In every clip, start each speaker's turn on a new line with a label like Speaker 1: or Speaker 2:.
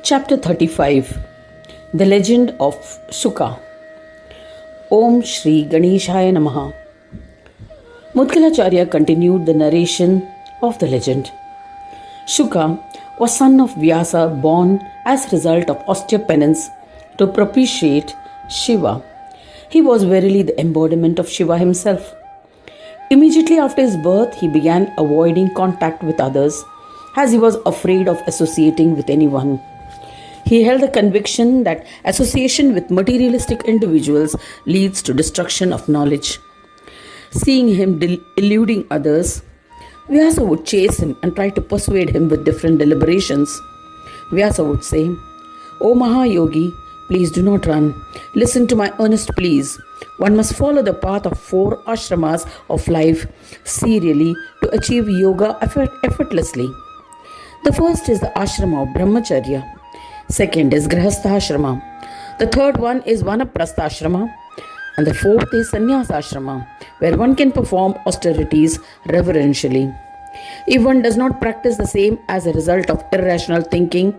Speaker 1: Chapter 35 The Legend of Suka. Om Sri Ganeshai Namaha. Mudkalacharya continued the narration of the legend. Shuka was son of Vyasa, born as a result of austere penance to propitiate Shiva. He was verily the embodiment of Shiva himself. Immediately after his birth, he began avoiding contact with others as he was afraid of associating with anyone. He held the conviction that association with materialistic individuals leads to destruction of knowledge. Seeing him eluding others, Vyasa would chase him and try to persuade him with different deliberations. Vyasa would say, "O Mahayogi, please do not run. Listen to my earnest pleas. One must follow the path of 4 ashramas of life serially to achieve yoga effortlessly. The first is the ashrama of Brahmacharya. Second is Grihastha ashrama. The third one is Vanaprastha ashrama. And the fourth is Sannyasa ashrama, where one can perform austerities reverentially. If one does not practice the same as a result of irrational thinking,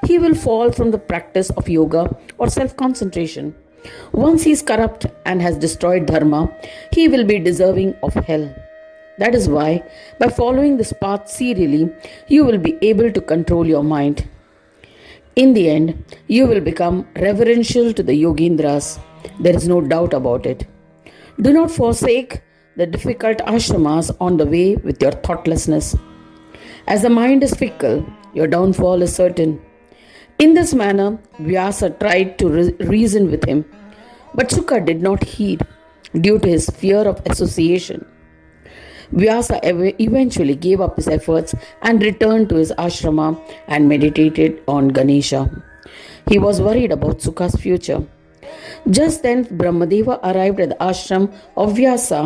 Speaker 1: he will fall from the practice of yoga or self-concentration. Once he is corrupt and has destroyed dharma, he will be deserving of hell. That is why, by following this path serially, you will be able to control your mind. In the end, you will become reverential to the Yogindras. There is no doubt about it. Do not forsake the difficult ashramas on the way with your thoughtlessness. As the mind is fickle, your downfall is certain." In this manner, Vyasa tried to reason with him, but Suka did not heed due to his fear of association. Vyasa eventually gave up his efforts and returned to his ashrama and meditated on Ganesha. He was worried about Suka's future. Just then, Brahmadeva arrived at the ashram of Vyasa.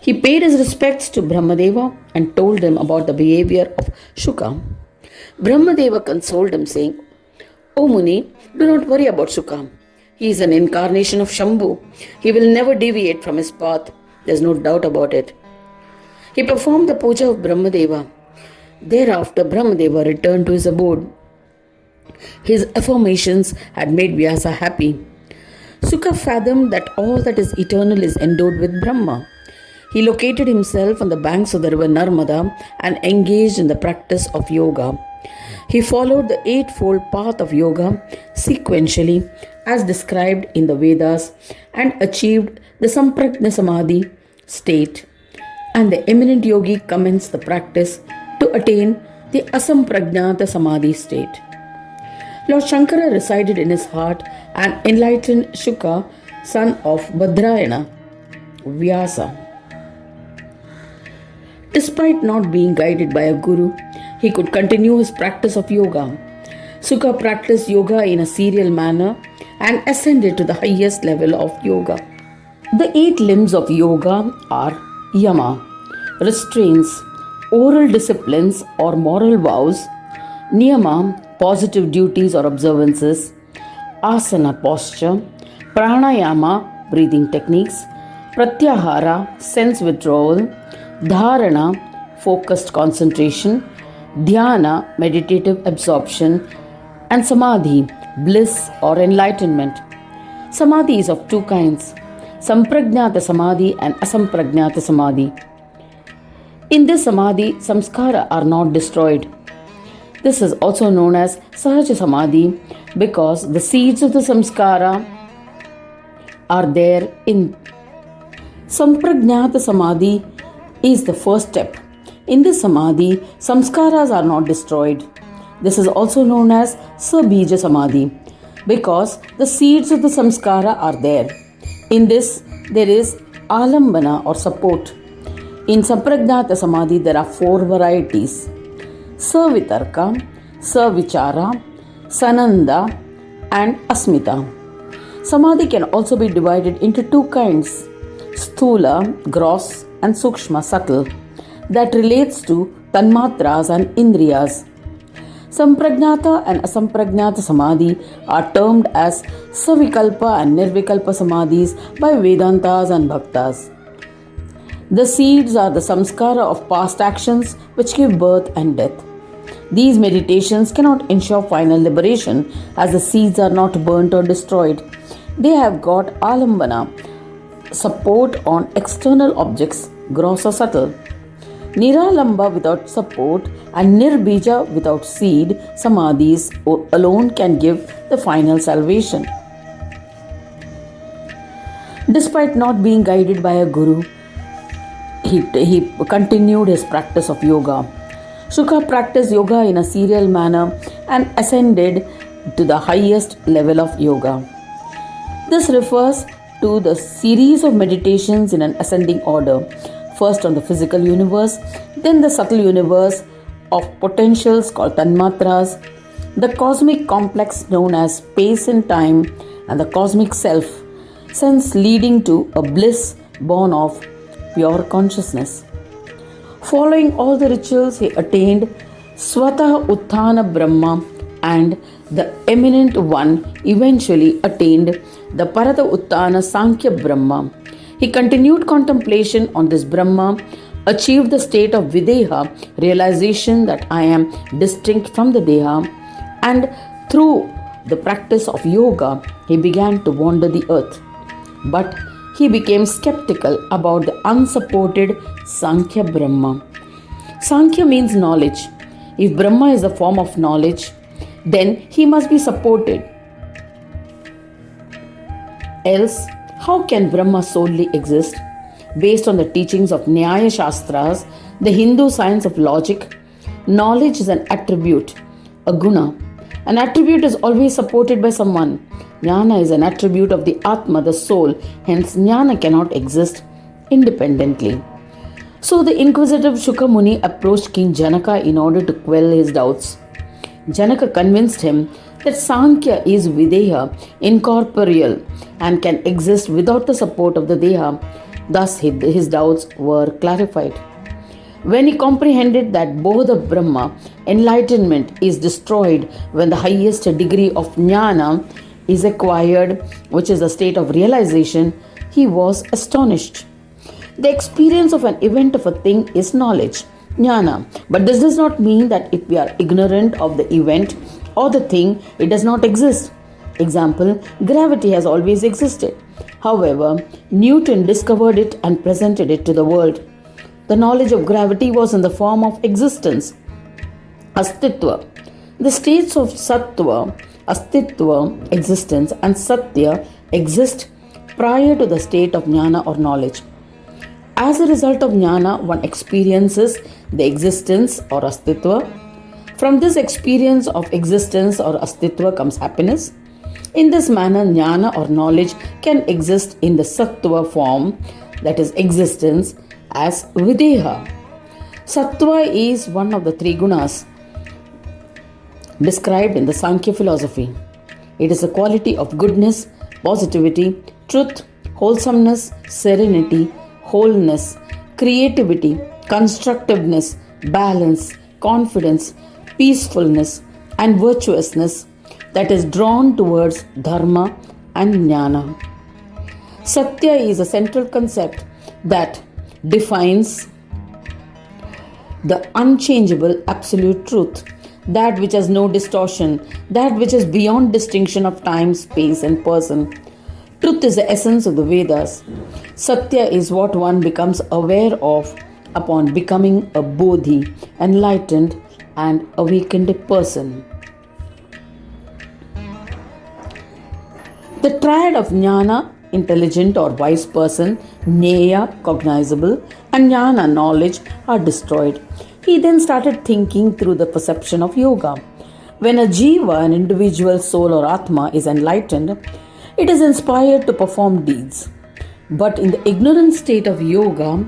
Speaker 1: He paid his respects to Brahmadeva and told him about the behavior of Shuka. Brahmadeva consoled him, saying, "O Muni, do not worry about Shuka. He is an incarnation of Shambhu. He will never deviate from his path. There is no doubt about it." He performed the puja of Brahmadeva. Thereafter, Brahmadeva returned to his abode. His affirmations had made Vyasa happy. Suka fathomed that all that is eternal is endowed with Brahma. He located himself on the banks of the river Narmada and engaged in the practice of yoga. He followed the eightfold path of yoga sequentially as described in the Vedas and achieved the Samprajna Samadhi state, and the eminent yogi commenced the practice to attain the Asamprajnata Samadhi state. Lord Shankara resided in his heart and enlightened Shuka, son of Bhadrayana, Vyasa. Despite not being guided by a guru, he could continue his practice of yoga. Suka practiced yoga in a serial manner and ascended to the highest level of yoga. The 8 limbs of yoga are yama, restraints, oral disciplines or moral vows; niyama, positive duties or observances; asana, posture; pranayama, breathing techniques; pratyahara, sense withdrawal; dharana, focused concentration; dhyana, meditative absorption; and samadhi, bliss or enlightenment. Samadhi is of 2 kinds: Samprajnata Samadhi and Asamprajnata Samadhi. In this Samadhi, samskara are not destroyed. This is also known as Sahaja Samadhi because the seeds of the samskara are there in. Samprajnata Samadhi is the first step. In this Samadhi, samskaras are not destroyed. This is also known as Sabija Samadhi because the seeds of the samskara are there. In this, there is alambana or support. In Samprajnata Samadhi, there are 4 varieties: Savitarka, Savichara, Sananda, and Asmita. Samadhi can also be divided into 2 kinds: Sthula, gross, and Sukshma, subtle, that relates to Tanmatras and Indriyas. Samprajnata and Asamprajnata Samadhi are termed as Savikalpa and Nirvikalpa Samadhis by Vedantas and Bhaktas. The seeds are the samskara of past actions which give birth and death. These meditations cannot ensure final liberation as the seeds are not burnt or destroyed. They have got alambana, support on external objects, gross or subtle. Niralamba without support and nirbija without seed, samadhis alone can give the final salvation. Despite not being guided by a guru, he continued his practice of yoga. Shuka practiced yoga in a serial manner and ascended to the highest level of yoga. This refers to the series of meditations in an ascending order, first on the physical universe, then the subtle universe of potentials called tanmatras, the cosmic complex known as space and time, and the cosmic self, sense leading to a bliss born of pure consciousness. Following all the rituals, he attained Swatah Utthana Brahma, and the eminent one eventually attained the Parata Utthana Sankhya Brahma. He continued contemplation on this Brahma, achieved the state of Videha, realization that I am distinct from the Deha, and through the practice of yoga, he began to wander the earth. But he became skeptical about the unsupported Sankhya Brahma. Sankhya means knowledge. If Brahma is a form of knowledge, then he must be supported. Else, how can Brahma solely exist? Based on the teachings of Nyaya Shastras, the Hindu science of logic, knowledge is an attribute, a guna. An attribute is always supported by someone. Jnana is an attribute of the Atma, the soul, hence Jnana cannot exist independently. So the inquisitive Shuka Muni approached King Janaka in order to quell his doubts. Janaka convinced him that Sankhya is Videha, incorporeal, and can exist without the support of the Deha. Thus his doubts were clarified. When he comprehended that Bodha Brahma, enlightenment, is destroyed when the highest degree of Jnana is acquired, which is a state of realization, he was astonished. The experience of an event of a thing is knowledge, jnana. But this does not mean that if we are ignorant of the event or the thing, it does not exist. Example, gravity has always existed. However, Newton discovered it and presented it to the world. The knowledge of gravity was in the form of existence, astitva. The states of sattva, astitva, existence, and satya exist prior to the state of jnana or knowledge. As a result of jnana, one experiences the existence or astitva. From this experience of existence or astitva comes happiness. In this manner, jnana or knowledge can exist in the sattva form, that is existence, as videha. Sattva is one of the three gunas described in the Sankhya philosophy. It is a quality of goodness, positivity, truth, wholesomeness, serenity, wholeness, creativity, constructiveness, balance, confidence, peacefulness, and virtuousness that is drawn towards dharma and jnana. Satya is a central concept that defines the unchangeable absolute truth, that which has no distortion, that which is beyond distinction of time, space, and person. Truth is the essence of the Vedas. Satya is what one becomes aware of upon becoming a bodhi, enlightened and awakened person. The triad of jnana, intelligent or wise person, jnaya, cognizable, and jnana, knowledge, are destroyed. He then started thinking through the perception of yoga. When a jiva, an individual soul or atma, is enlightened, it is inspired to perform deeds. But in the ignorant state of yoga,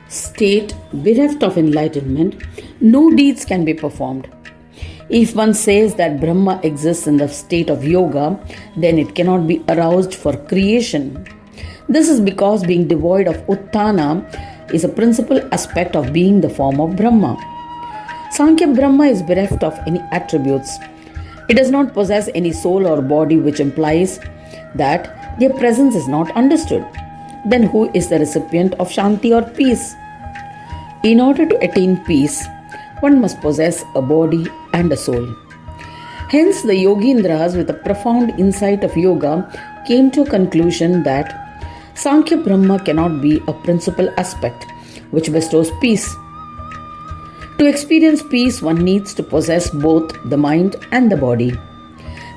Speaker 1: state bereft of enlightenment, no deeds can be performed. If one says that Brahma exists in the state of yoga, then it cannot be aroused for creation. This is because being devoid of Utthana is a principal aspect of being the form of Brahma. Sankhya Brahma is bereft of any attributes. It does not possess any soul or body, which implies that their presence is not understood. Then who is the recipient of Shanti or peace? In order to attain peace, one must possess a body and a soul. Hence, the Yogindras, with a profound insight of yoga, came to a conclusion that Sankhya Brahma cannot be a principal aspect which bestows peace. To experience peace, one needs to possess both the mind and the body.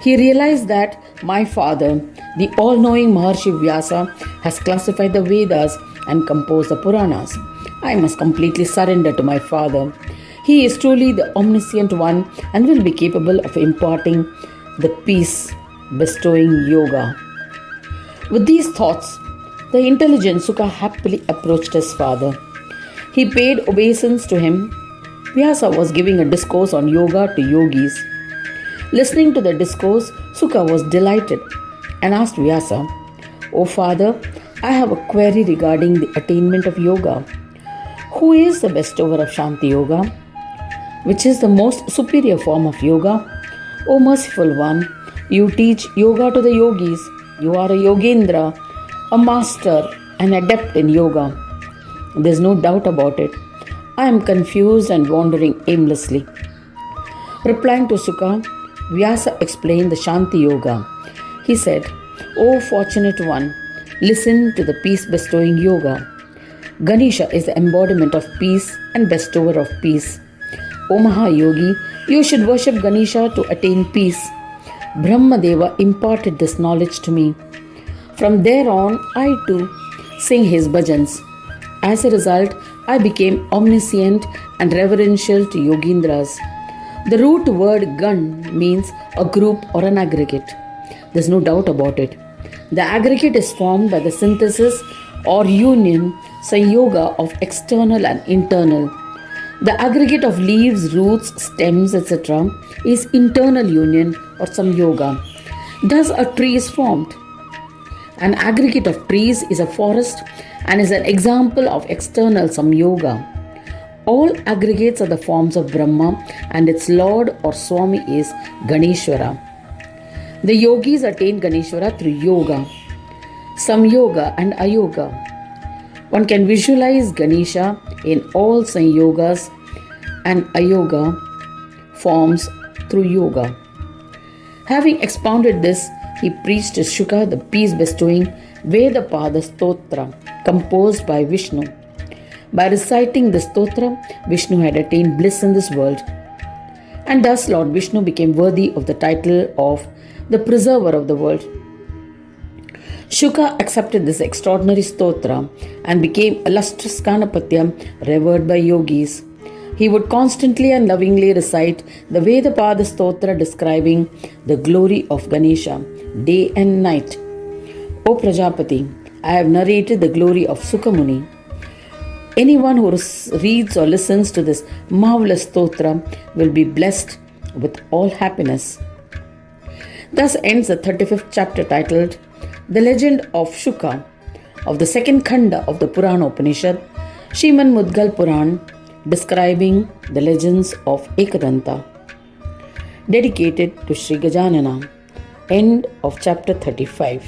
Speaker 1: He realized that my father, the all-knowing Maharshi Vyasa, has classified the Vedas and composed the Puranas. I must completely surrender to my father. He is truly the omniscient one and will be capable of imparting the peace-bestowing yoga. With these thoughts, the intelligent Suka happily approached his father. He paid obeisance to him. Vyasa was giving a discourse on yoga to yogis. Listening to the discourse, Suka was delighted and asked Vyasa, "O father, I have a query regarding the attainment of yoga. Who is the bestower of Shanti Yoga? Which is the most superior form of yoga? O merciful one, you teach yoga to the yogis. You are a Yogendra, a master, an adept in yoga. There is no doubt about it. I am confused and wandering aimlessly." Replying to Suka, Vyasa explained the Shanti Yoga. He said, "O fortunate one, listen to the peace-bestowing yoga. Ganesha is the embodiment of peace and bestower of peace. O Mahayogi, you should worship Ganesha to attain peace. Brahmadeva imparted this knowledge to me. From there on, I too sing his bhajans. As a result, I became omniscient and reverential to Yogindras. The root word Gan means a group or an aggregate. There's no doubt about it. The aggregate is formed by the synthesis or union, sanyoga of external and internal. The aggregate of leaves, roots, stems, etc. is internal union or samyoga. Thus, a tree is formed. An aggregate of trees is a forest and is an example of external samyoga. All aggregates are the forms of Brahma and its Lord or Swami is Ganeshwara. The yogis attain Ganeshwara through yoga, samyoga and ayoga. One can visualize Ganesha in all sanyogas and ayoga forms through yoga. Having expounded this, he preached to Shuka the peace-bestowing Vedapada stotra composed by Vishnu. By reciting the stotra, Vishnu had attained bliss in this world. And thus Lord Vishnu became worthy of the title of the preserver of the world. Shuka accepted this extraordinary stotra and became illustrious Ganapatya revered by yogis. He would constantly and lovingly recite the Vedapada stotra describing the glory of Ganesha day and night. O Prajapati, I have narrated the glory of Suka Muni. Anyone who reads or listens to this marvelous stotra will be blessed with all happiness. Thus ends the 35th chapter titled The Legend of Sukhah of the second Khanda of the Puran Upanishad, Sriman Mudgal Puran, describing the legends of Ekadanta. Dedicated to Sri Gajanana. End of chapter 35.